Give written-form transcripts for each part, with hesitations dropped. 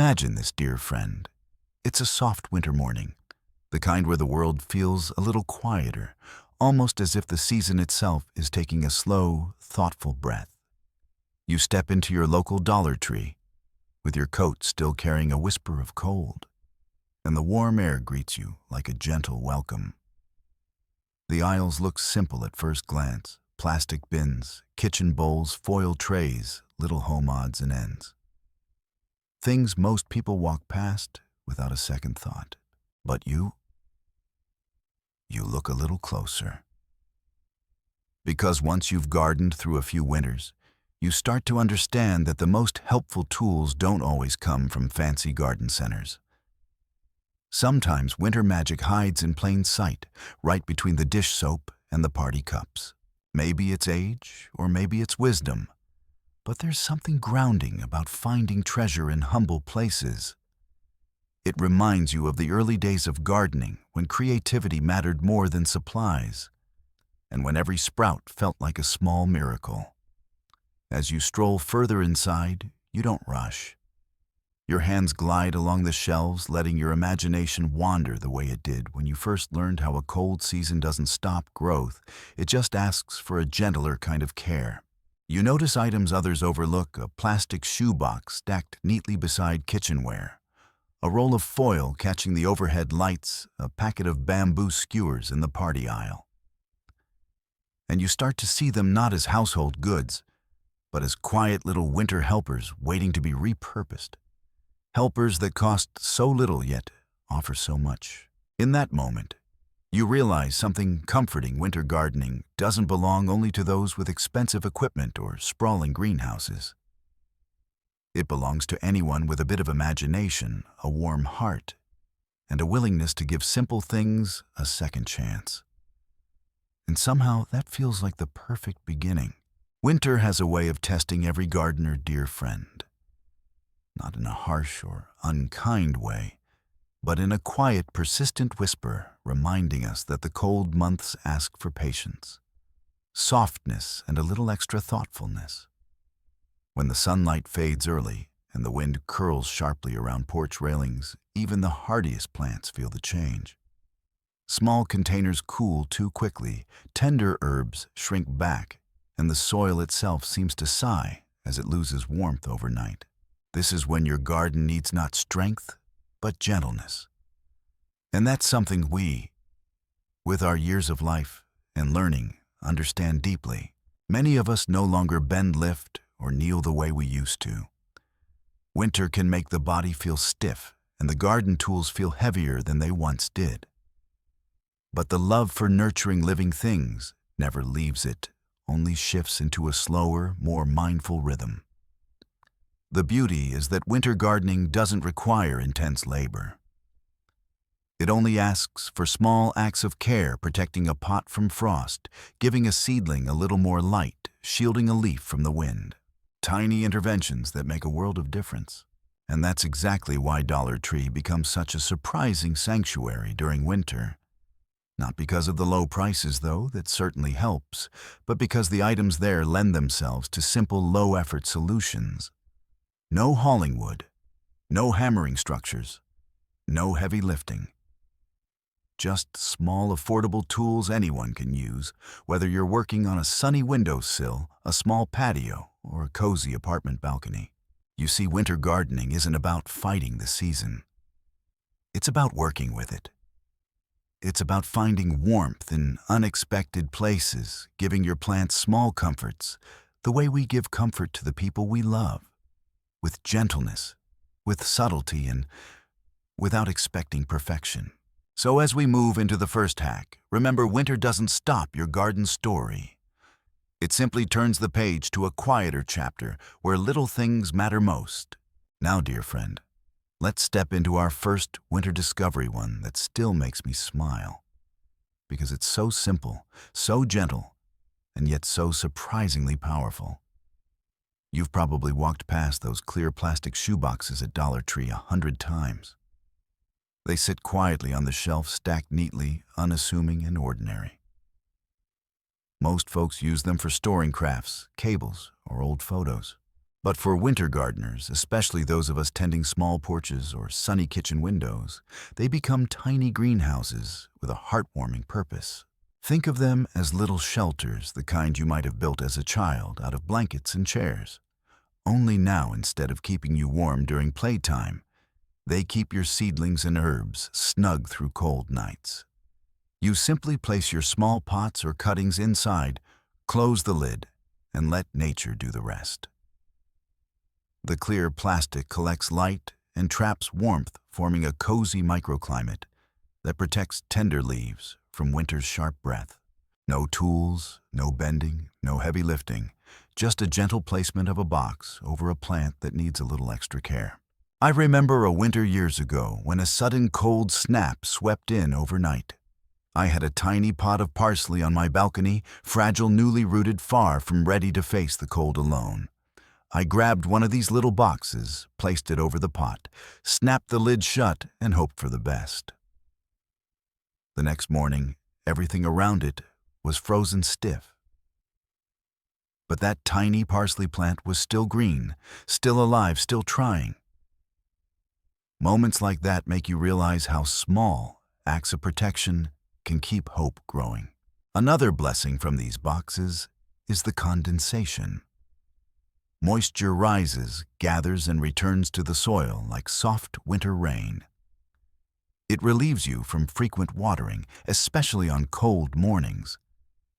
Imagine this, dear friend. It's a soft winter morning, the kind where the world feels a little quieter, almost as if the season itself is taking a slow, thoughtful breath. You step into your local Dollar Tree, with your coat still carrying a whisper of cold, and the warm air greets you like a gentle welcome. The aisles look simple at first glance: plastic bins, kitchen bowls, foil trays, little home odds and ends. Things most people walk past without a second thought. But you look a little closer. Because once you've gardened through a few winters, you start to understand that the most helpful tools don't always come from fancy garden centers. Sometimes winter magic hides in plain sight, right between the dish soap and the party cups. Maybe it's age, or maybe it's wisdom, but there's something grounding about finding treasure in humble places. It reminds you of the early days of gardening, when creativity mattered more than supplies, and when every sprout felt like a small miracle. As you stroll further inside, you don't rush. Your hands glide along the shelves, letting your imagination wander the way it did when you first learned how a cold season doesn't stop growth, it just asks for a gentler kind of care. You notice items others overlook: a plastic shoebox stacked neatly beside kitchenware, a roll of foil catching the overhead lights, a packet of bamboo skewers in the party aisle. And you start to see them not as household goods, but as quiet little winter helpers waiting to be repurposed. Helpers that cost so little yet offer so much. In that moment, you realize something comforting: winter gardening doesn't belong only to those with expensive equipment or sprawling greenhouses. It belongs to anyone with a bit of imagination, a warm heart, and a willingness to give simple things a second chance. And somehow that feels like the perfect beginning. Winter has a way of testing every gardener, dear friend. Not in a harsh or unkind way, but in a quiet, persistent whisper, reminding us that the cold months ask for patience, softness, and a little extra thoughtfulness. When the sunlight fades early and the wind curls sharply around porch railings, even the hardiest plants feel the change. Small containers cool too quickly, tender herbs shrink back, and the soil itself seems to sigh as it loses warmth overnight. This is when your garden needs not strength, but gentleness. And that's something we, with our years of life and learning, understand deeply. Many of us no longer bend, lift, or kneel the way we used to. Winter can make the body feel stiff, and the garden tools feel heavier than they once did. But the love for nurturing living things never leaves it, only shifts into a slower, more mindful rhythm. The beauty is that winter gardening doesn't require intense labor. It only asks for small acts of care, protecting a pot from frost, giving a seedling a little more light, shielding a leaf from the wind. Tiny interventions that make a world of difference. And that's exactly why Dollar Tree becomes such a surprising sanctuary during winter. Not because of the low prices, though, that certainly helps, but because the items there lend themselves to simple, low-effort solutions. No hauling wood, no hammering structures, no heavy lifting. Just small, affordable tools anyone can use, whether you're working on a sunny windowsill, a small patio, or a cozy apartment balcony. You see, winter gardening isn't about fighting the season. It's about working with it. It's about finding warmth in unexpected places, giving your plants small comforts, the way we give comfort to the people we love. With gentleness, with subtlety, and without expecting perfection. So as we move into the first hack, remember, winter doesn't stop your garden story. It simply turns the page to a quieter chapter where little things matter most. Now, dear friend, let's step into our first winter discovery, one that still makes me smile. Because it's so simple, so gentle, and yet so surprisingly powerful. You've probably walked past those clear plastic shoeboxes at Dollar Tree 100 times. They sit quietly on the shelf, stacked neatly, unassuming and ordinary. Most folks use them for storing crafts, cables, or old photos. But for winter gardeners, especially those of us tending small porches or sunny kitchen windows, they become tiny greenhouses with a heartwarming purpose. Think of them as little shelters, the kind you might have built as a child out of blankets and chairs. Only now, instead of keeping you warm during playtime, they keep your seedlings and herbs snug through cold nights. You simply place your small pots or cuttings inside, close the lid, and let nature do the rest. The clear plastic collects light and traps warmth, forming a cozy microclimate that protects tender leaves from winter's sharp breath. No tools, no bending, no heavy lifting, just a gentle placement of a box over a plant that needs a little extra care. I remember a winter years ago when a sudden cold snap swept in overnight. I had a tiny pot of parsley on my balcony, fragile, newly rooted, far from ready to face the cold alone. I grabbed one of these little boxes, placed it over the pot, snapped the lid shut, and hoped for the best. The next morning, everything around it was frozen stiff. But that tiny parsley plant was still green, still alive, still trying. Moments like that make you realize how small acts of protection can keep hope growing. Another blessing from these boxes is the condensation. Moisture rises, gathers, and returns to the soil like soft winter rain. It relieves you from frequent watering, especially on cold mornings,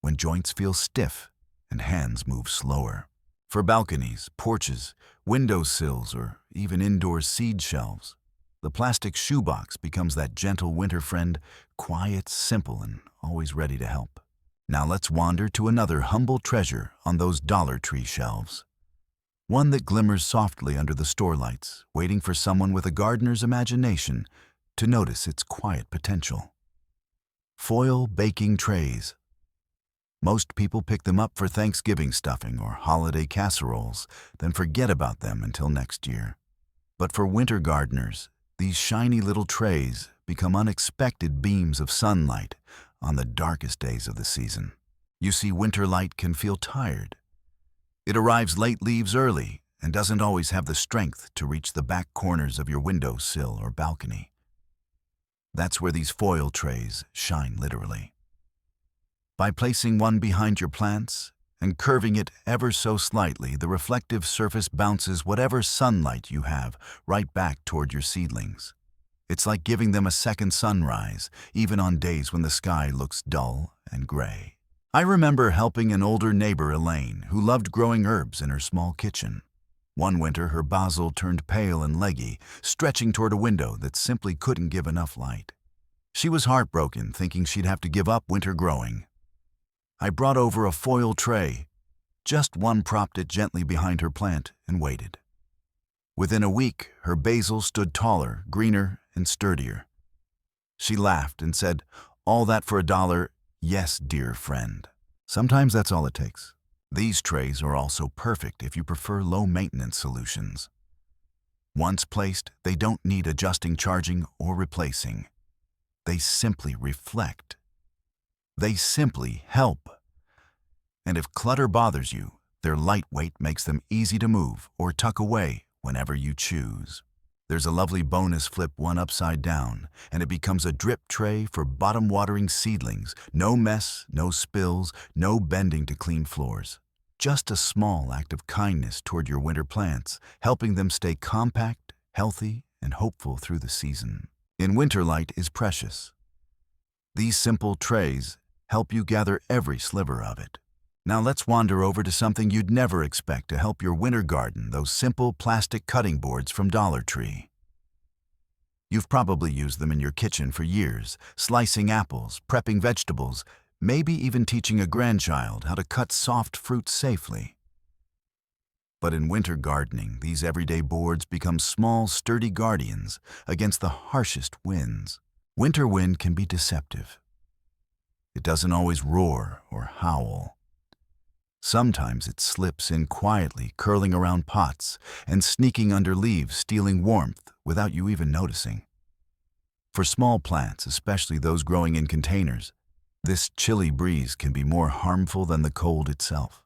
when joints feel stiff and hands move slower. For balconies, porches, windowsills, or even indoor seed shelves, the plastic shoebox becomes that gentle winter friend, quiet, simple, and always ready to help. Now let's wander to another humble treasure on those Dollar Tree shelves. One that glimmers softly under the store lights, waiting for someone with a gardener's imagination to notice its quiet potential. Foil baking trays. Most people pick them up for Thanksgiving stuffing or holiday casseroles, then forget about them until next year. But for winter gardeners, these shiny little trays become unexpected beams of sunlight on the darkest days of the season. You see, winter light can feel tired. It arrives late, leaves early, and doesn't always have the strength to reach the back corners of your windowsill or balcony. That's where these foil trays shine literally. By placing one behind your plants and curving it ever so slightly, the reflective surface bounces whatever sunlight you have right back toward your seedlings. It's like giving them a second sunrise, even on days when the sky looks dull and gray. I remember helping an older neighbor, Elaine, who loved growing herbs in her small kitchen. One winter, her basil turned pale and leggy, stretching toward a window that simply couldn't give enough light. She was heartbroken, thinking she'd have to give up winter growing. I brought over a foil tray, just one, propped it gently behind her plant, and waited. Within a week, her basil stood taller, greener, and sturdier. She laughed and said, "All that for $1? Yes, dear friend." Sometimes that's all it takes. These trays are also perfect if you prefer low-maintenance solutions. Once placed, they don't need adjusting, charging, or replacing. They simply reflect. They simply help. And if clutter bothers you, their lightweight makes them easy to move or tuck away whenever you choose. There's a lovely bonus: flip one upside down, and it becomes a drip tray for bottom-watering seedlings. No mess, no spills, no bending to clean floors. Just a small act of kindness toward your winter plants, helping them stay compact, healthy, and hopeful through the season. In winter, light is precious. These simple trays help you gather every sliver of it. Now let's wander over to something you'd never expect to help your winter garden: those simple plastic cutting boards from Dollar Tree. You've probably used them in your kitchen for years, slicing apples, prepping vegetables, maybe even teaching a grandchild how to cut soft fruit safely. But in winter gardening, these everyday boards become small, sturdy guardians against the harshest winds. Winter wind can be deceptive. It doesn't always roar or howl. Sometimes it slips in quietly, curling around pots and sneaking under leaves, stealing warmth without you even noticing. For small plants, especially those growing in containers, this chilly breeze can be more harmful than the cold itself.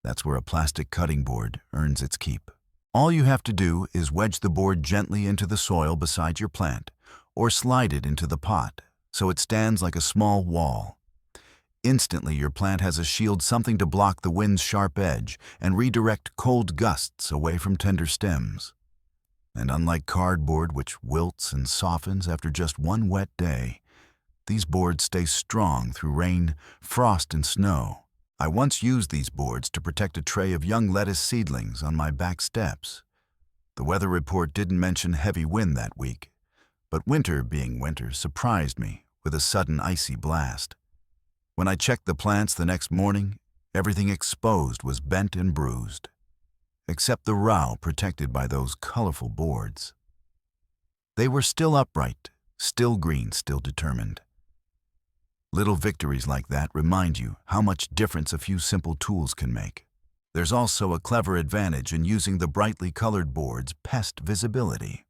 That's where a plastic cutting board earns its keep. All you have to do is wedge the board gently into the soil beside your plant, or slide it into the pot so it stands like a small wall. Instantly, your plant has a shield, something to block the wind's sharp edge and redirect cold gusts away from tender stems. And unlike cardboard, which wilts and softens after just one wet day, these boards stay strong through rain, frost, and snow. I once used these boards to protect a tray of young lettuce seedlings on my back steps. The weather report didn't mention heavy wind that week, but winter being winter surprised me with a sudden icy blast. When I checked the plants the next morning, everything exposed was bent and bruised, except the row protected by those colorful boards. They were still upright, still green, still determined. Little victories like that remind you how much difference a few simple tools can make. There's also a clever advantage in using the brightly colored board's pest visibility.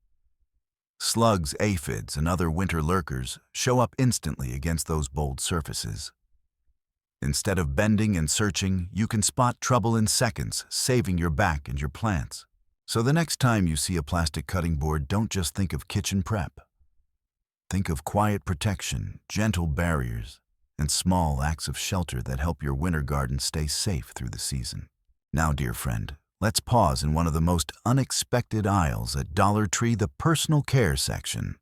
Slugs, aphids, and other winter lurkers show up instantly against those bold surfaces. Instead of bending and searching, you can spot trouble in seconds, saving your back and your plants. So the next time you see a plastic cutting board, don't just think of kitchen prep. Think of quiet protection, gentle barriers, and small acts of shelter that help your winter garden stay safe through the season. Now, dear friend, let's pause in one of the most unexpected aisles at Dollar Tree, the personal care section.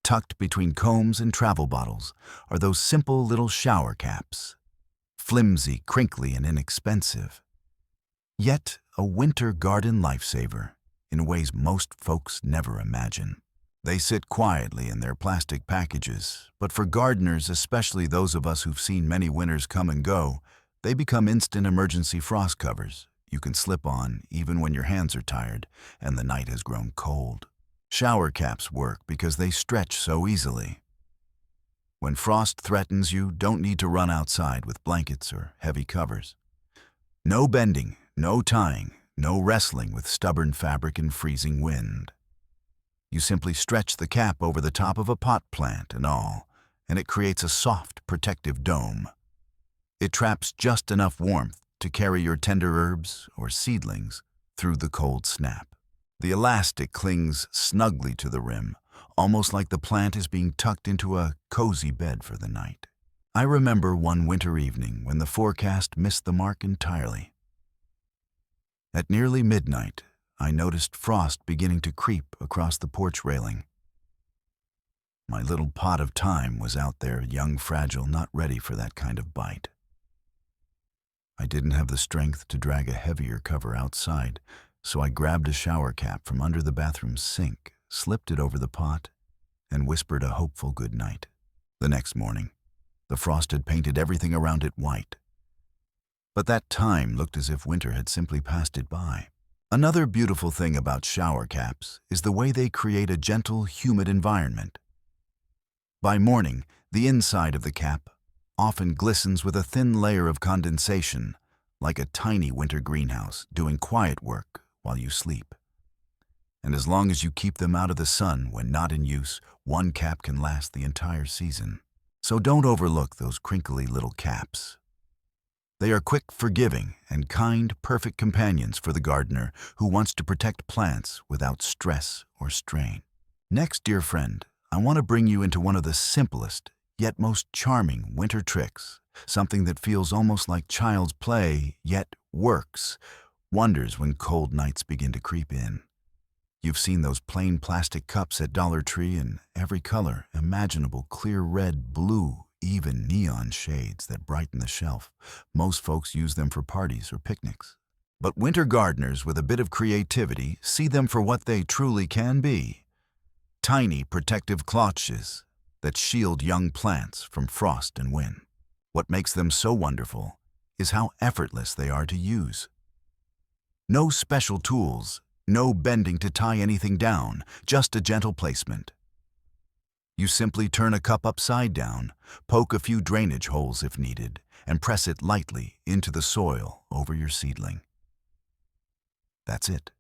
Tucked between combs and travel bottles are those simple little shower caps. Flimsy, crinkly, and inexpensive. Yet a winter garden lifesaver in ways most folks never imagine. They sit quietly in their plastic packages, but for gardeners, especially those of us who've seen many winters come and go, they become instant emergency frost covers you can slip on even when your hands are tired and the night has grown cold. Shower caps work because they stretch so easily. When frost threatens, you don't need to run outside with blankets or heavy covers. No bending, no tying, no wrestling with stubborn fabric and freezing wind. You simply stretch the cap over the top of a pot plant and all, and it creates a soft, protective dome. It traps just enough warmth to carry your tender herbs or seedlings through the cold snap. The elastic clings snugly to the rim, almost like the plant is being tucked into a cozy bed for the night. I remember one winter evening when the forecast missed the mark entirely. At nearly midnight, I noticed frost beginning to creep across the porch railing. My little pot of thyme was out there, young, fragile, not ready for that kind of bite. I didn't have the strength to drag a heavier cover outside, so I grabbed a shower cap from under the bathroom sink, slipped it over the pot, and whispered a hopeful good night. The next morning, the frost had painted everything around it white. But that time looked as if winter had simply passed it by. Another beautiful thing about shower caps is the way they create a gentle, humid environment. By morning, the inside of the cap often glistens with a thin layer of condensation, like a tiny winter greenhouse doing quiet work while you sleep. And as long as you keep them out of the sun when not in use, one cap can last the entire season. So don't overlook those crinkly little caps. They are quick, forgiving, and kind, perfect companions for the gardener who wants to protect plants without stress or strain. Next, dear friend, I want to bring you into one of the simplest, yet most charming winter tricks, something that feels almost like child's play, yet works wonders when cold nights begin to creep in. You've seen those plain plastic cups at Dollar Tree in every color imaginable: clear red, blue, even neon shades that brighten the shelf. Most folks use them for parties or picnics. But winter gardeners with a bit of creativity see them for what they truly can be: tiny protective clutches that shield young plants from frost and wind. What makes them so wonderful is how effortless they are to use. No special tools, no bending to tie anything down, just a gentle placement. You simply turn a cup upside down, poke a few drainage holes if needed, and press it lightly into the soil over your seedling. That's it.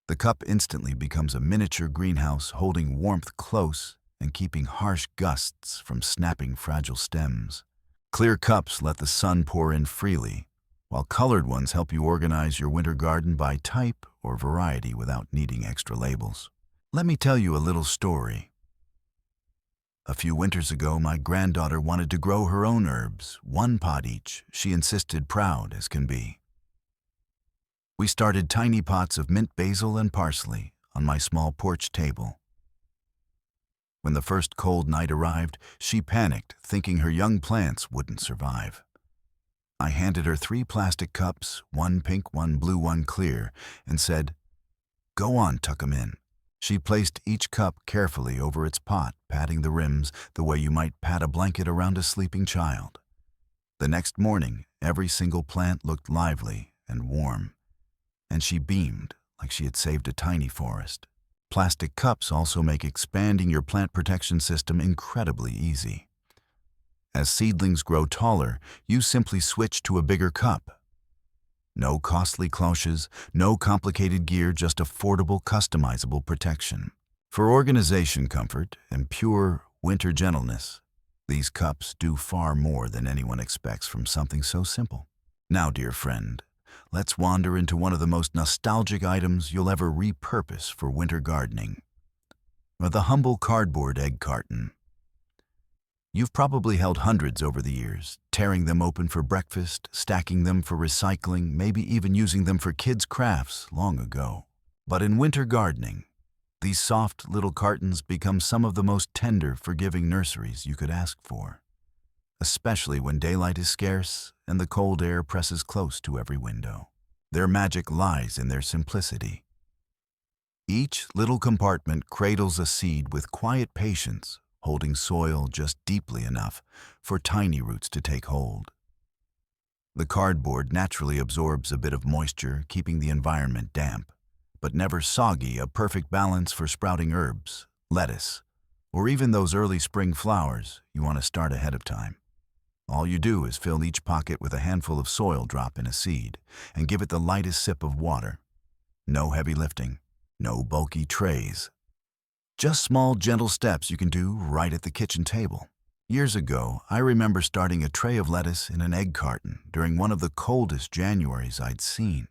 The cup instantly becomes a miniature greenhouse, holding warmth close and keeping harsh gusts from snapping fragile stems. Clear cups let the sun pour in freely, while colored ones help you organize your winter garden by type or variety without needing extra labels. Let me tell you a little story. A few winters ago, my granddaughter wanted to grow her own herbs, one pot each, she insisted, proud as can be. We started tiny pots of mint basil and parsley on my small porch table. When the first cold night arrived, she panicked, thinking her young plants wouldn't survive. I handed her 3 plastic cups, one pink, one blue, one clear, and said, "Go on, tuck 'em in." She placed each cup carefully over its pot, patting the rims the way you might pat a blanket around a sleeping child. The next morning, every single plant looked lively and warm, and she beamed like she had saved a tiny forest. Plastic cups also make expanding your plant protection system incredibly easy. As seedlings grow taller, you simply switch to a bigger cup. No costly cloches, no complicated gear, just affordable, customizable protection. For organization comfort and pure winter gentleness, these cups do far more than anyone expects from something so simple. Now, dear friend, let's wander into one of the most nostalgic items you'll ever repurpose for winter gardening. The humble cardboard egg carton. You've probably held hundreds over the years, tearing them open for breakfast, stacking them for recycling, maybe even using them for kids' crafts long ago. But in winter gardening, these soft little cartons become some of the most tender, forgiving nurseries you could ask for, especially when daylight is scarce and the cold air presses close to every window. Their magic lies in their simplicity. Each little compartment cradles a seed with quiet patience, holding soil just deeply enough for tiny roots to take hold. The cardboard naturally absorbs a bit of moisture, keeping the environment damp, but never soggy, a perfect balance for sprouting herbs, lettuce, or even those early spring flowers you want to start ahead of time. All you do is fill each pocket with a handful of soil, drop in a seed, and give it the lightest sip of water. No heavy lifting, no bulky trays. Just small, gentle steps you can do right at the kitchen table. Years ago, I remember starting a tray of lettuce in an egg carton during one of the coldest Januaries I'd seen.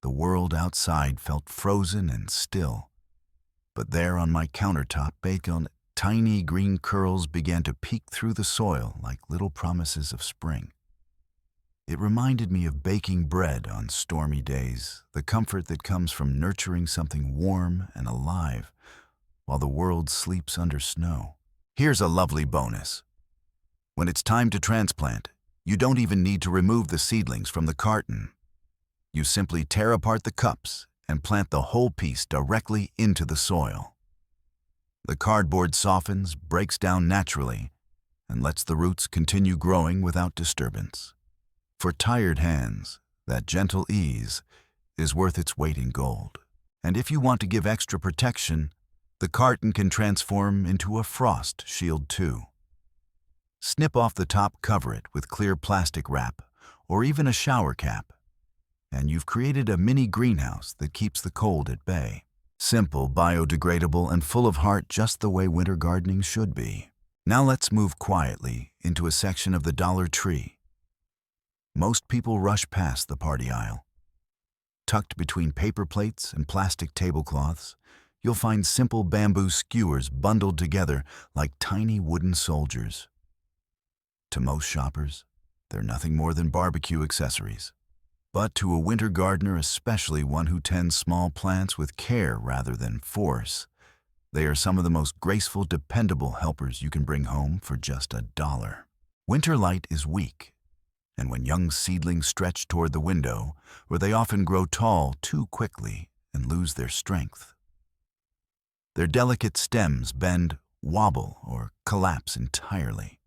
The world outside felt frozen and still, but there on my countertop, bacon, tiny green curls began to peek through the soil like little promises of spring. It reminded me of baking bread on stormy days, the comfort that comes from nurturing something warm and alive while the world sleeps under snow. Here's a lovely bonus. When it's time to transplant, you don't even need to remove the seedlings from the carton. You simply tear apart the cups and plant the whole piece directly into the soil. The cardboard softens, breaks down naturally, and lets the roots continue growing without disturbance. For tired hands, that gentle ease is worth its weight in gold. And if you want to give extra protection, the carton can transform into a frost shield too. Snip off the top, cover it with clear plastic wrap or even a shower cap, and you've created a mini greenhouse that keeps the cold at bay. Simple, biodegradable, and full of heart, just the way winter gardening should be. Now let's move quietly into a section of the Dollar Tree. Most people rush past the party aisle. Tucked between paper plates and plastic tablecloths, you'll find simple bamboo skewers bundled together like tiny wooden soldiers. To most shoppers, they're nothing more than barbecue accessories. But to a winter gardener, especially one who tends small plants with care rather than force, they are some of the most graceful, dependable helpers you can bring home for just $1. Winter light is weak, and when young seedlings stretch toward the window, where they often grow tall too quickly and lose their strength. Their delicate stems bend, wobble, or collapse entirely.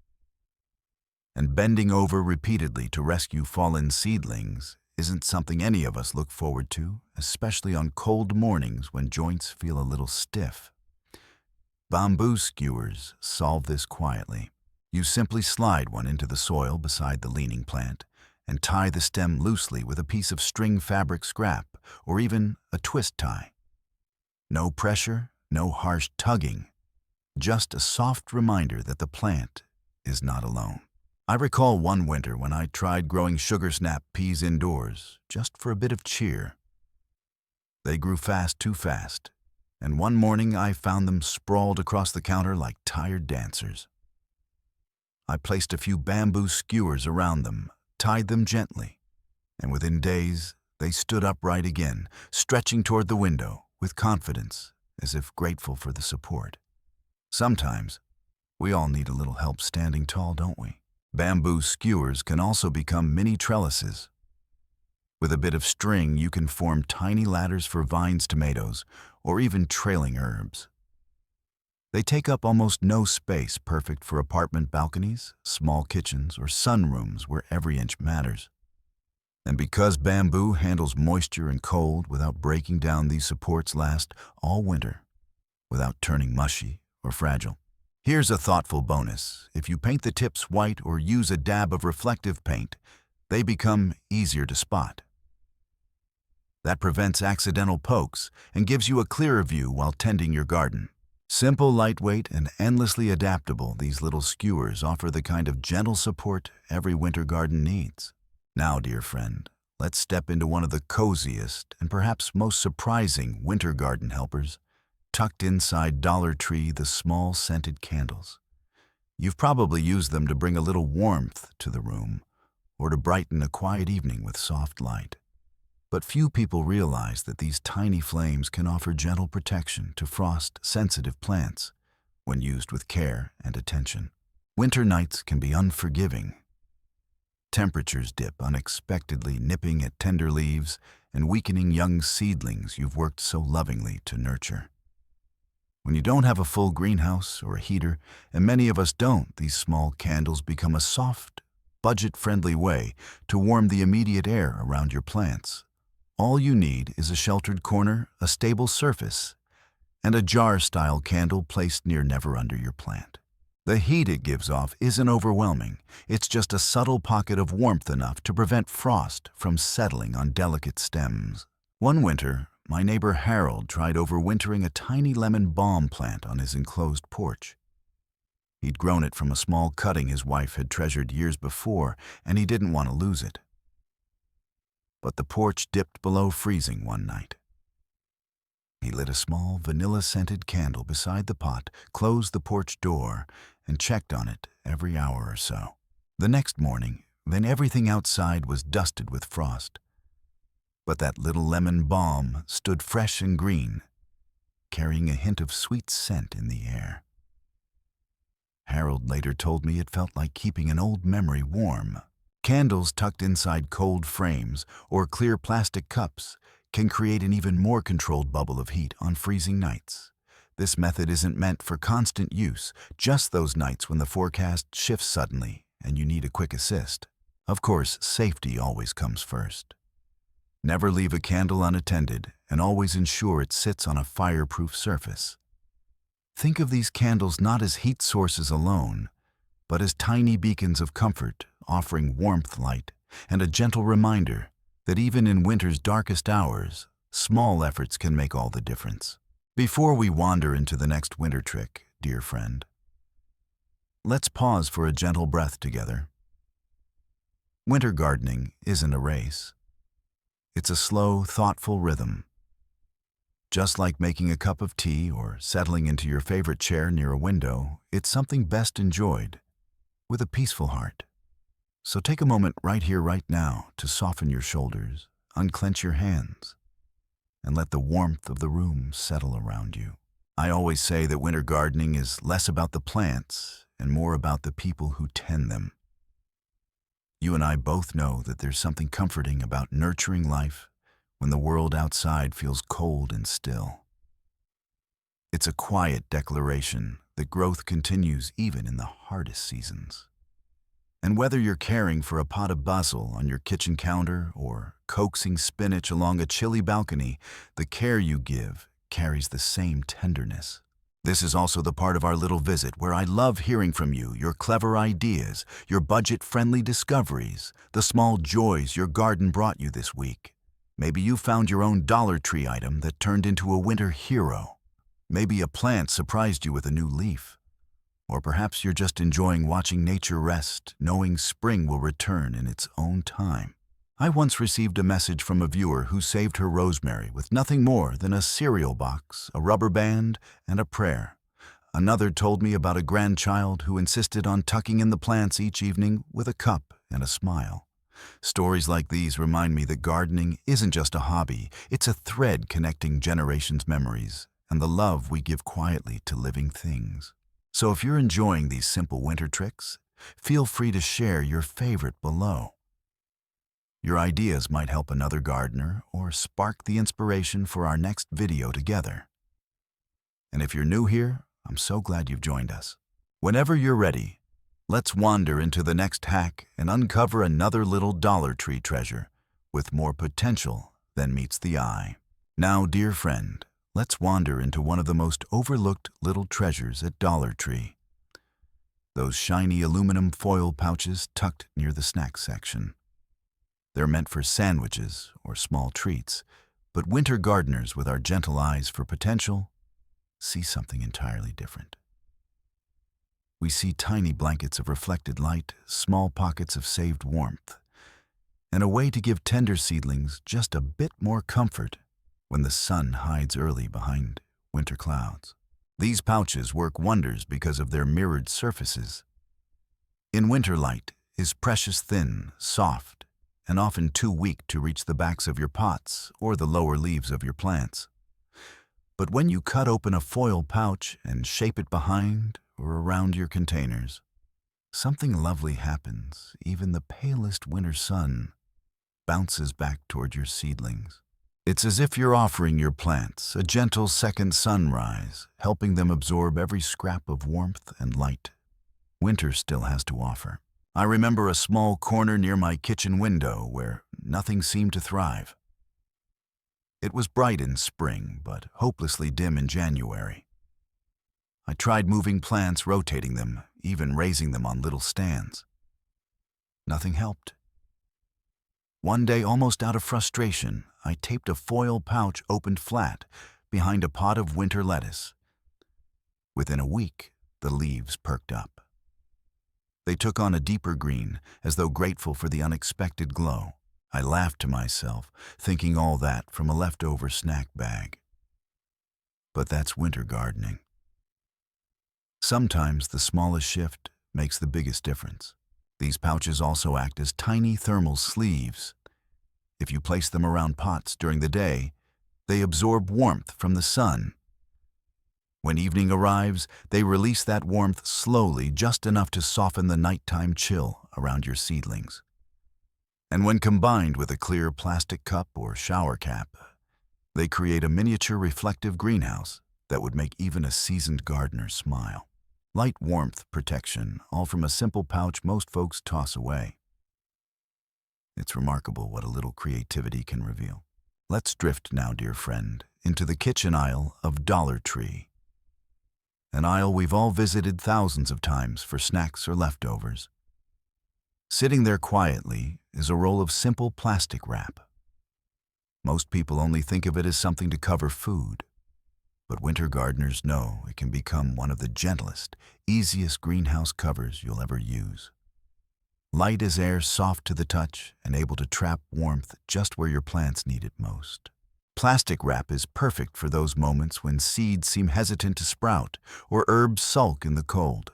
And bending over repeatedly to rescue fallen seedlings isn't something any of us look forward to, especially on cold mornings when joints feel a little stiff. Bamboo skewers solve this quietly. You simply slide one into the soil beside the leaning plant and tie the stem loosely with a piece of string fabric scrap or even a twist tie. No pressure, no harsh tugging, just a soft reminder that the plant is not alone. I recall one winter when I tried growing sugar snap peas indoors, just for a bit of cheer. They grew too fast, and one morning I found them sprawled across the counter like tired dancers. I placed a few bamboo skewers around them, tied them gently, and within days they stood upright again, stretching toward the window with confidence, as if grateful for the support. Sometimes, we all need a little help standing tall, don't we? Bamboo skewers can also become mini trellises. With a bit of string, you can form tiny ladders for vines, tomatoes, or even trailing herbs. They take up almost no space, perfect for apartment balconies, small kitchens, or sunrooms where every inch matters. And because bamboo handles moisture and cold without breaking down, these supports last all winter without turning mushy or fragile. Here's a thoughtful bonus. If you paint the tips white or use a dab of reflective paint, they become easier to spot. That prevents accidental pokes and gives you a clearer view while tending your garden. Simple, lightweight, and endlessly adaptable, these little skewers offer the kind of gentle support every winter garden needs. Now, dear friend, let's step into one of the coziest and perhaps most surprising winter garden helpers, tucked inside Dollar Tree, the small scented candles. You've probably used them to bring a little warmth to the room or to brighten a quiet evening with soft light. But few people realize that these tiny flames can offer gentle protection to frost-sensitive plants when used with care and attention. Winter nights can be unforgiving. Temperatures dip unexpectedly, nipping at tender leaves and weakening young seedlings you've worked so lovingly to nurture. When you don't have a full greenhouse or a heater, and many of us don't, these small candles become a soft, budget-friendly way to warm the immediate air around your plants. All you need is a sheltered corner, a stable surface, and a jar-style candle placed never under your plant. The heat it gives off isn't overwhelming. It's just a subtle pocket of warmth enough to prevent frost from settling on delicate stems. One winter, my neighbor Harold tried overwintering a tiny lemon balm plant on his enclosed porch. He'd grown it from a small cutting his wife had treasured years before, and he didn't want to lose it. But the porch dipped below freezing one night. He lit a small vanilla-scented candle beside the pot, closed the porch door, and checked on it every hour or so. The next morning, then everything outside was dusted with frost. But that little lemon balm stood fresh and green, carrying a hint of sweet scent in the air. Harold later told me it felt like keeping an old memory warm. Candles tucked inside cold frames or clear plastic cups can create an even more controlled bubble of heat on freezing nights. This method isn't meant for constant use, just those nights when the forecast shifts suddenly and you need a quick assist. Of course, safety always comes first. Never leave a candle unattended, and always ensure it sits on a fireproof surface. Think of these candles not as heat sources alone, but as tiny beacons of comfort, offering warmth, light, and a gentle reminder that even in winter's darkest hours, small efforts can make all the difference. Before we wander into the next winter trick, dear friend, let's pause for a gentle breath together. Winter gardening isn't a race. It's a slow, thoughtful rhythm. Just like making a cup of tea or settling into your favorite chair near a window, it's something best enjoyed with a peaceful heart. So take a moment right here, right now, to soften your shoulders, unclench your hands, and let the warmth of the room settle around you. I always say that winter gardening is less about the plants and more about the people who tend them. You and I both know that there's something comforting about nurturing life when the world outside feels cold and still. It's a quiet declaration that growth continues even in the hardest seasons. And whether you're caring for a pot of basil on your kitchen counter or coaxing spinach along a chilly balcony, the care you give carries the same tenderness. This is also the part of our little visit where I love hearing from you, your clever ideas, your budget-friendly discoveries, the small joys your garden brought you this week. Maybe you found your own Dollar Tree item that turned into a winter hero. Maybe a plant surprised you with a new leaf. Or perhaps you're just enjoying watching nature rest, knowing spring will return in its own time. I once received a message from a viewer who saved her rosemary with nothing more than a cereal box, a rubber band, and a prayer. Another told me about a grandchild who insisted on tucking in the plants each evening with a cup and a smile. Stories like these remind me that gardening isn't just a hobby, it's a thread connecting generations' memories and the love we give quietly to living things. So if you're enjoying these simple winter tricks, feel free to share your favorite below. Your ideas might help another gardener or spark the inspiration for our next video together. And if you're new here, I'm so glad you've joined us. Whenever you're ready, let's wander into the next hack and uncover another little Dollar Tree treasure with more potential than meets the eye. Now, dear friend, let's wander into one of the most overlooked little treasures at Dollar Tree. Those shiny aluminum foil pouches tucked near the snack section. They're meant for sandwiches or small treats, but winter gardeners with our gentle eyes for potential see something entirely different. We see tiny blankets of reflected light, small pockets of saved warmth, and a way to give tender seedlings just a bit more comfort when the sun hides early behind winter clouds. These pouches work wonders because of their mirrored surfaces. In winter, light is precious thin, soft, and often too weak to reach the backs of your pots or the lower leaves of your plants. But when you cut open a foil pouch and shape it behind or around your containers, something lovely happens. Even the palest winter sun bounces back toward your seedlings. It's as if you're offering your plants a gentle second sunrise, helping them absorb every scrap of warmth and light winter still has to offer. I remember a small corner near my kitchen window where nothing seemed to thrive. It was bright in spring, but hopelessly dim in January. I tried moving plants, rotating them, even raising them on little stands. Nothing helped. One day, almost out of frustration, I taped a foil pouch opened flat behind a pot of winter lettuce. Within a week, the leaves perked up. They took on a deeper green, as though grateful for the unexpected glow. I laughed to myself, thinking all that from a leftover snack bag. But that's winter gardening. Sometimes the smallest shift makes the biggest difference. These pouches also act as tiny thermal sleeves. If you place them around pots during the day, they absorb warmth from the sun. When evening arrives, they release that warmth slowly, just enough to soften the nighttime chill around your seedlings. And when combined with a clear plastic cup or shower cap, they create a miniature reflective greenhouse that would make even a seasoned gardener smile. Light, warmth, protection, all from a simple pouch most folks toss away. It's remarkable what a little creativity can reveal. Let's drift now, dear friend, into the kitchen aisle of Dollar Tree. An aisle we've all visited thousands of times for snacks or leftovers. Sitting there quietly is a roll of simple plastic wrap. Most people only think of it as something to cover food, but winter gardeners know it can become one of the gentlest, easiest greenhouse covers you'll ever use. Light as air, soft to the touch, and able to trap warmth just where your plants need it most. Plastic wrap is perfect for those moments when seeds seem hesitant to sprout or herbs sulk in the cold.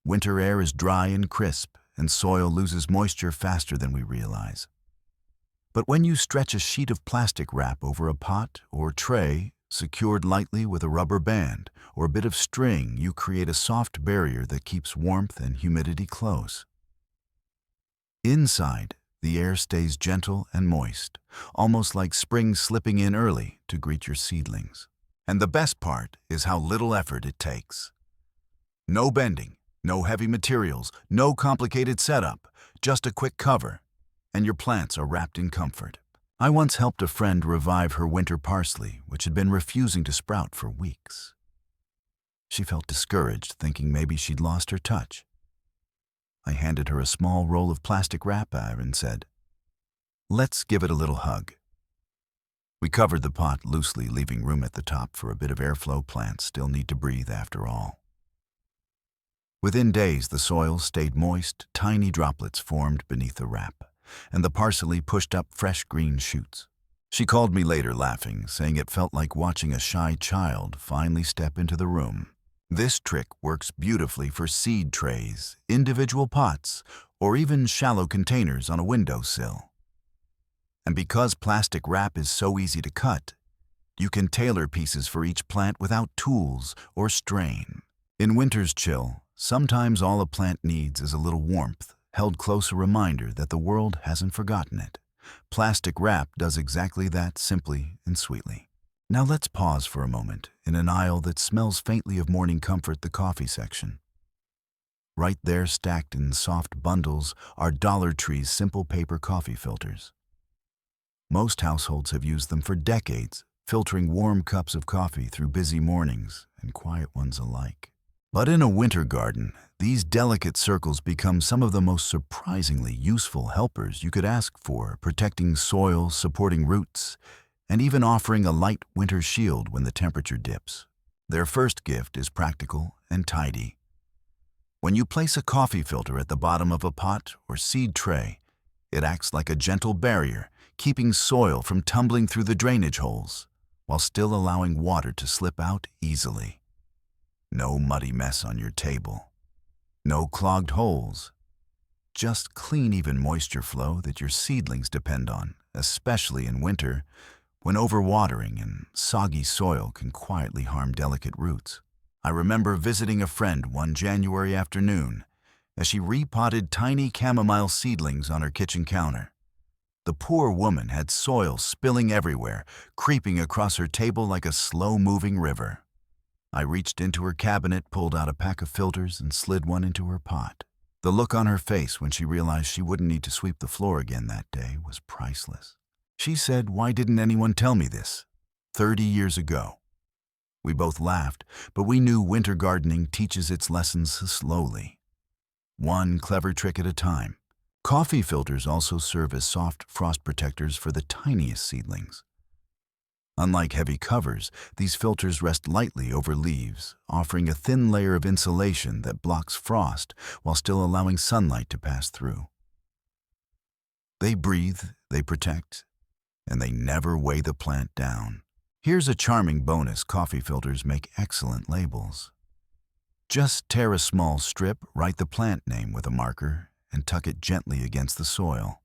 Winter air is dry and crisp, and soil loses moisture faster than we realize. But when you stretch a sheet of plastic wrap over a pot or tray, secured lightly with a rubber band or a bit of string, you create a soft barrier that keeps warmth and humidity close. Inside, the air stays gentle and moist, almost like spring slipping in early to greet your seedlings. And the best part is how little effort it takes. No bending, no heavy materials, no complicated setup, just a quick cover, and your plants are wrapped in comfort. I once helped a friend revive her winter parsley, which had been refusing to sprout for weeks. She felt discouraged, thinking maybe she'd lost her touch. I handed her a small roll of plastic wrap and said, "Let's give it a little hug." We covered the pot loosely, leaving room at the top for a bit of airflow. Plants still need to breathe after all. Within days, the soil stayed moist, tiny droplets formed beneath the wrap, and the parsley pushed up fresh green shoots. She called me later laughing, saying it felt like watching a shy child finally step into the room. This trick works beautifully for seed trays, individual pots, or even shallow containers on a windowsill. And because plastic wrap is so easy to cut, you can tailor pieces for each plant without tools or strain. In winter's chill, sometimes all a plant needs is a little warmth, held close, a reminder that the world hasn't forgotten it. Plastic wrap does exactly that, simply and sweetly. Now let's pause for a moment in an aisle that smells faintly of morning comfort, the coffee section. Right there, stacked in soft bundles, are Dollar Tree's simple paper coffee filters. Most households have used them for decades, filtering warm cups of coffee through busy mornings and quiet ones alike. But in a winter garden, these delicate circles become some of the most surprisingly useful helpers you could ask for, protecting soil, supporting roots, and even offering a light winter shield when the temperature dips. Their first gift is practical and tidy. When you place a coffee filter at the bottom of a pot or seed tray, it acts like a gentle barrier, keeping soil from tumbling through the drainage holes, while still allowing water to slip out easily. No muddy mess on your table. No clogged holes. Just clean, even moisture flow that your seedlings depend on, especially in winter, when overwatering and soggy soil can quietly harm delicate roots. I remember visiting a friend one January afternoon as she repotted tiny chamomile seedlings on her kitchen counter. The poor woman had soil spilling everywhere, creeping across her table like a slow-moving river. I reached into her cabinet, pulled out a pack of filters, and slid one into her pot. The look on her face when she realized she wouldn't need to sweep the floor again that day was priceless. She said, "Why didn't anyone tell me this 30 years ago?" We both laughed, but we knew winter gardening teaches its lessons slowly, one clever trick at a time. Coffee filters also serve as soft frost protectors for the tiniest seedlings. Unlike heavy covers, these filters rest lightly over leaves, offering a thin layer of insulation that blocks frost while still allowing sunlight to pass through. They breathe, they protect, and they never weigh the plant down. Here's a charming bonus: coffee filters make excellent labels. Just tear a small strip, write the plant name with a marker, and tuck it gently against the soil.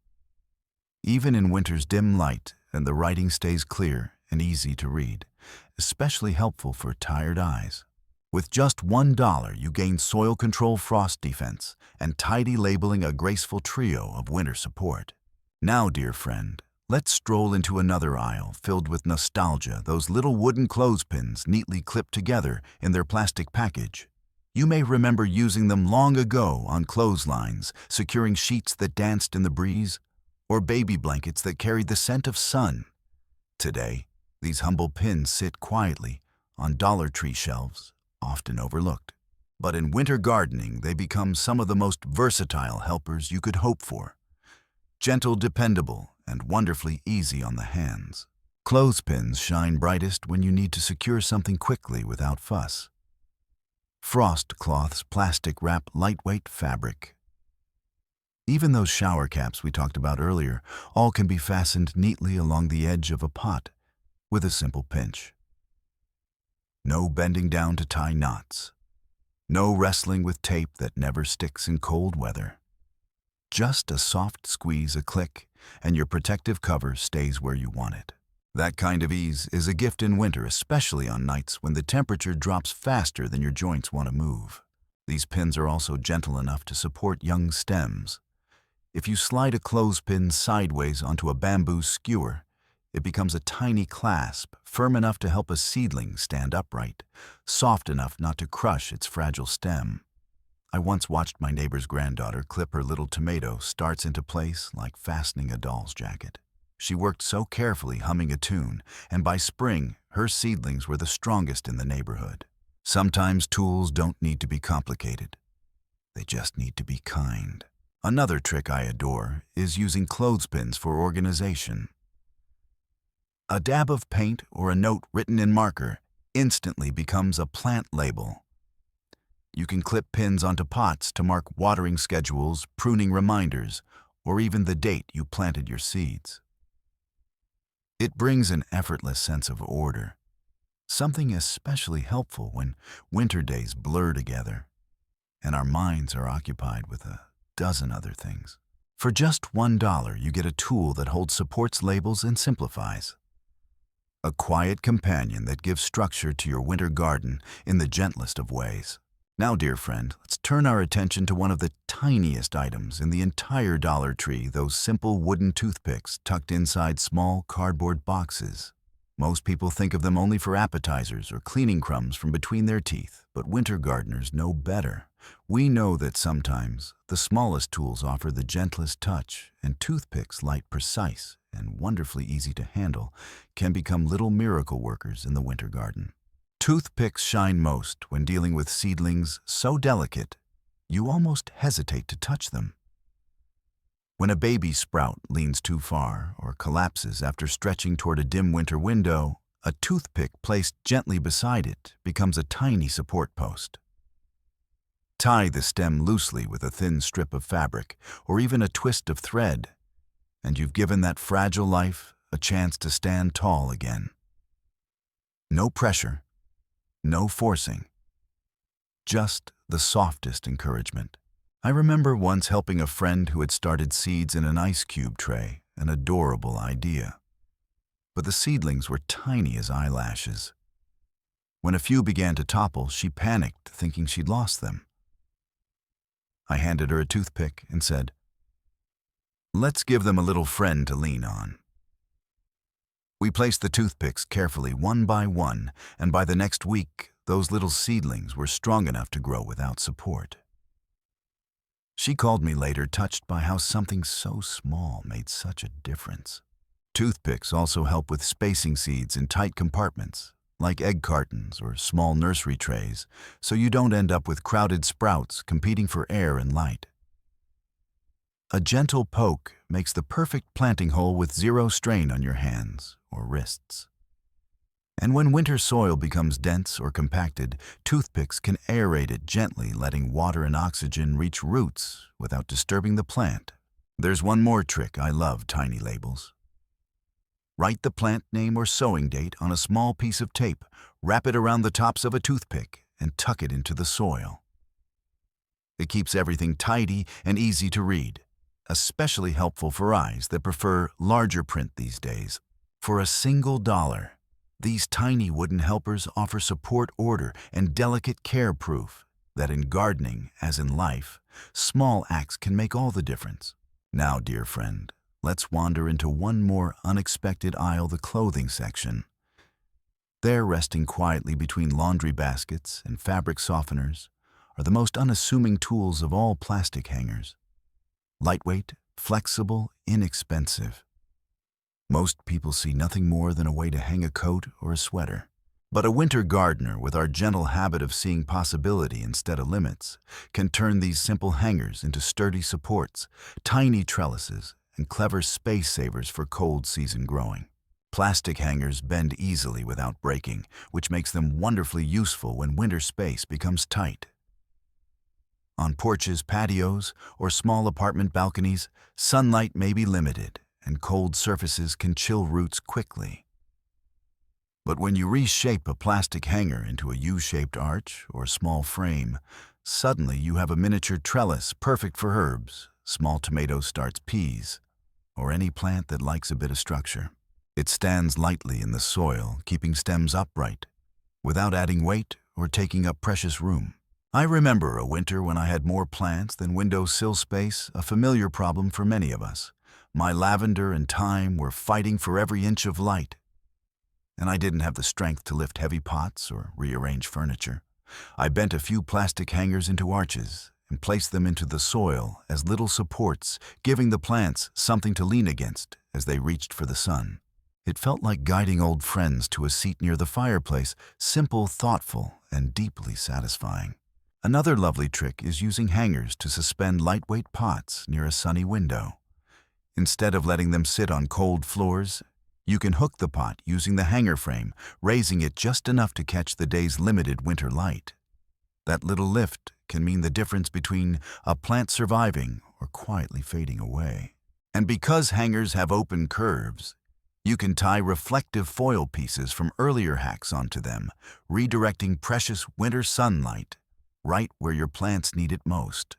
Even in winter's dim light, and the writing stays clear and easy to read, especially helpful for tired eyes. With just $1, you gain soil control, frost defense, and tidy labeling, a graceful trio of winter support. Now, dear friend, let's stroll into another aisle filled with nostalgia, those little wooden clothespins neatly clipped together in their plastic package. You may remember using them long ago on clotheslines, securing sheets that danced in the breeze, or baby blankets that carried the scent of sun. Today, these humble pins sit quietly on Dollar Tree shelves, often overlooked. But in winter gardening, they become some of the most versatile helpers you could hope for. Gentle, dependable, and wonderfully easy on the hands. Clothespins shine brightest when you need to secure something quickly without fuss. Frost cloths, plastic wrap, lightweight fabric. Even those shower caps we talked about earlier, all can be fastened neatly along the edge of a pot with a simple pinch. No bending down to tie knots. No wrestling with tape that never sticks in cold weather. Just a soft squeeze, a click, and your protective cover stays where you want it. That kind of ease is a gift in winter, especially on nights when the temperature drops faster than your joints want to move. These pins are also gentle enough to support young stems. If you slide a clothespin sideways onto a bamboo skewer, it becomes a tiny clasp, firm enough to help a seedling stand upright, soft enough not to crush its fragile stem. I once watched my neighbor's granddaughter clip her little tomato starts into place like fastening a doll's jacket. She worked so carefully, humming a tune, and by spring, her seedlings were the strongest in the neighborhood. Sometimes tools don't need to be complicated. They just need to be kind. Another trick I adore is using clothespins for organization. A dab of paint or a note written in marker instantly becomes a plant label. You can clip pins onto pots to mark watering schedules, pruning reminders, or even the date you planted your seeds. It brings an effortless sense of order, something especially helpful when winter days blur together and our minds are occupied with a dozen other things. For just $1, you get a tool that holds supports labels and simplifies. A quiet companion that gives structure to your winter garden in the gentlest of ways. Now, dear friend, let's turn our attention to one of the tiniest items in the entire Dollar Tree, those simple wooden toothpicks tucked inside small cardboard boxes. Most people think of them only for appetizers or cleaning crumbs from between their teeth, but winter gardeners know better. We know that sometimes the smallest tools offer the gentlest touch, and toothpicks, light, precise, and wonderfully easy to handle, can become little miracle workers in the winter garden. Toothpicks shine most when dealing with seedlings so delicate, you almost hesitate to touch them. When a baby sprout leans too far or collapses after stretching toward a dim winter window, a toothpick placed gently beside it becomes a tiny support post. Tie the stem loosely with a thin strip of fabric or even a twist of thread, and you've given that fragile life a chance to stand tall again. No pressure, no forcing, just the softest encouragement. I remember once helping a friend who had started seeds in an ice cube tray, an adorable idea. But the seedlings were tiny as eyelashes. When a few began to topple, she panicked, thinking she'd lost them. I handed her a toothpick and said, "Let's give them a little friend to lean on." We placed the toothpicks carefully one by one, and by the next week, those little seedlings were strong enough to grow without support. She called me later, touched by how something so small made such a difference. Toothpicks also help with spacing seeds in tight compartments, like egg cartons or small nursery trays, so you don't end up with crowded sprouts competing for air and light. A gentle poke makes the perfect planting hole with zero strain on your hands or wrists. And when winter soil becomes dense or compacted, toothpicks can aerate it gently, letting water and oxygen reach roots without disturbing the plant. There's one more trick. I love tiny labels. Write the plant name or sowing date on a small piece of tape, wrap it around the tops of a toothpick, and tuck it into the soil. It keeps everything tidy and easy to read, especially helpful for eyes that prefer larger print these days. For a single $1, these tiny wooden helpers offer support, order, and delicate care, proof that in gardening, as in life, small acts can make all the difference. Now, dear friend, let's wander into one more unexpected aisle, the clothing section. There, resting quietly between laundry baskets and fabric softeners, are the most unassuming tools of all plastic hangers. Lightweight, flexible, inexpensive. Most people see nothing more than a way to hang a coat or a sweater. But a winter gardener, with our gentle habit of seeing possibility instead of limits, can turn these simple hangers into sturdy supports, tiny trellises, and clever space savers for cold season growing. Plastic hangers bend easily without breaking, which makes them wonderfully useful when winter space becomes tight. On porches, patios, or small apartment balconies, sunlight may be limited, and cold surfaces can chill roots quickly. But when you reshape a plastic hanger into a U-shaped arch or small frame, suddenly you have a miniature trellis perfect for herbs, small tomatoes, starts peas, or any plant that likes a bit of structure. It stands lightly in the soil, keeping stems upright, without adding weight or taking up precious room. I remember a winter when I had more plants than windowsill space, a familiar problem for many of us. My lavender and thyme were fighting for every inch of light, and I didn't have the strength to lift heavy pots or rearrange furniture. I bent a few plastic hangers into arches and placed them into the soil as little supports, giving the plants something to lean against as they reached for the sun. It felt like guiding old friends to a seat near the fireplace, simple, thoughtful, and deeply satisfying. Another lovely trick is using hangers to suspend lightweight pots near a sunny window. Instead of letting them sit on cold floors, you can hook the pot using the hanger frame, raising it just enough to catch the day's limited winter light. That little lift can mean the difference between a plant surviving or quietly fading away. And because hangers have open curves, you can tie reflective foil pieces from earlier hacks onto them, redirecting precious winter sunlight right where your plants need it most.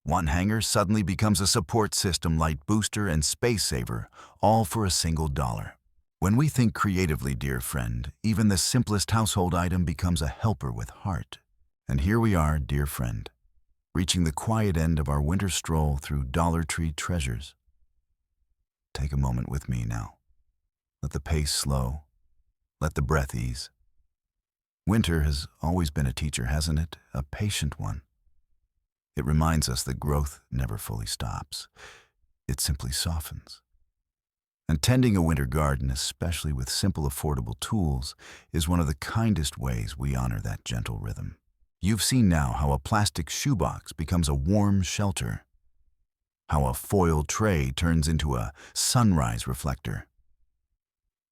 One hanger suddenly becomes a support system, light booster, and space saver, all for a single dollar. When we think creatively, dear friend, even the simplest household item becomes a helper with heart. And here we are, dear friend, reaching the quiet end of our winter stroll through Dollar Tree treasures. Take a moment with me now. Let the pace slow. Let the breath ease. Winter has always been a teacher, hasn't it? A patient one. It reminds us that growth never fully stops. It simply softens. And tending a winter garden, especially with simple, affordable tools, is one of the kindest ways we honor that gentle rhythm. You've seen now how a plastic shoebox becomes a warm shelter, how a foil tray turns into a sunrise reflector,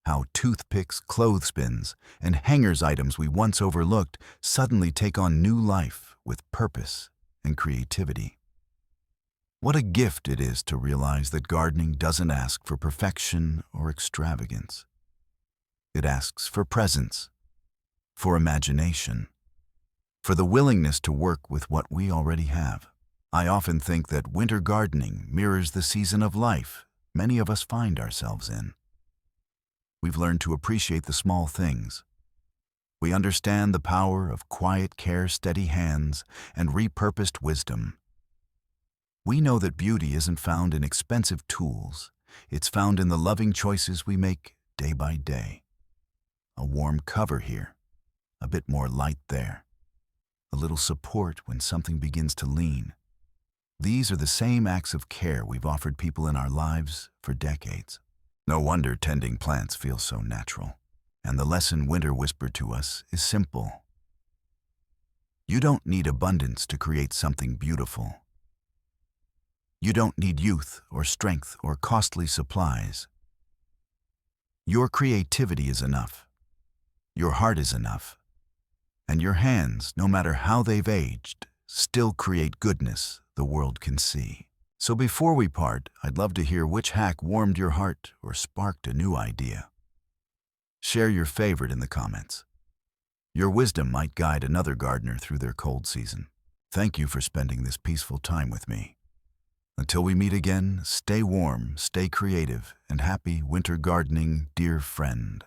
how toothpicks, clothespins, and hangers items we once overlooked suddenly take on new life with purpose and creativity. What a gift it is to realize that gardening doesn't ask for perfection or extravagance. It asks for presence, for imagination, for the willingness to work with what we already have. I often think that winter gardening mirrors the season of life many of us find ourselves in. We've learned to appreciate the small things. We understand the power of quiet care, steady hands, and repurposed wisdom. We know that beauty isn't found in expensive tools. It's found in the loving choices we make day by day. A warm cover here, a bit more light there, a little support when something begins to lean. These are the same acts of care we've offered people in our lives for decades. No wonder tending plants feels so natural. And the lesson winter whispered to us is simple. You don't need abundance to create something beautiful. You don't need youth or strength or costly supplies. Your creativity is enough. Your heart is enough. And your hands, no matter how they've aged, still create goodness the world can see. So before we part, I'd love to hear which hack warmed your heart or sparked a new idea. Share your favorite in the comments. Your wisdom might guide another gardener through their cold season. Thank you for spending this peaceful time with me. Until we meet again, stay warm, stay creative, and happy winter gardening, dear friend.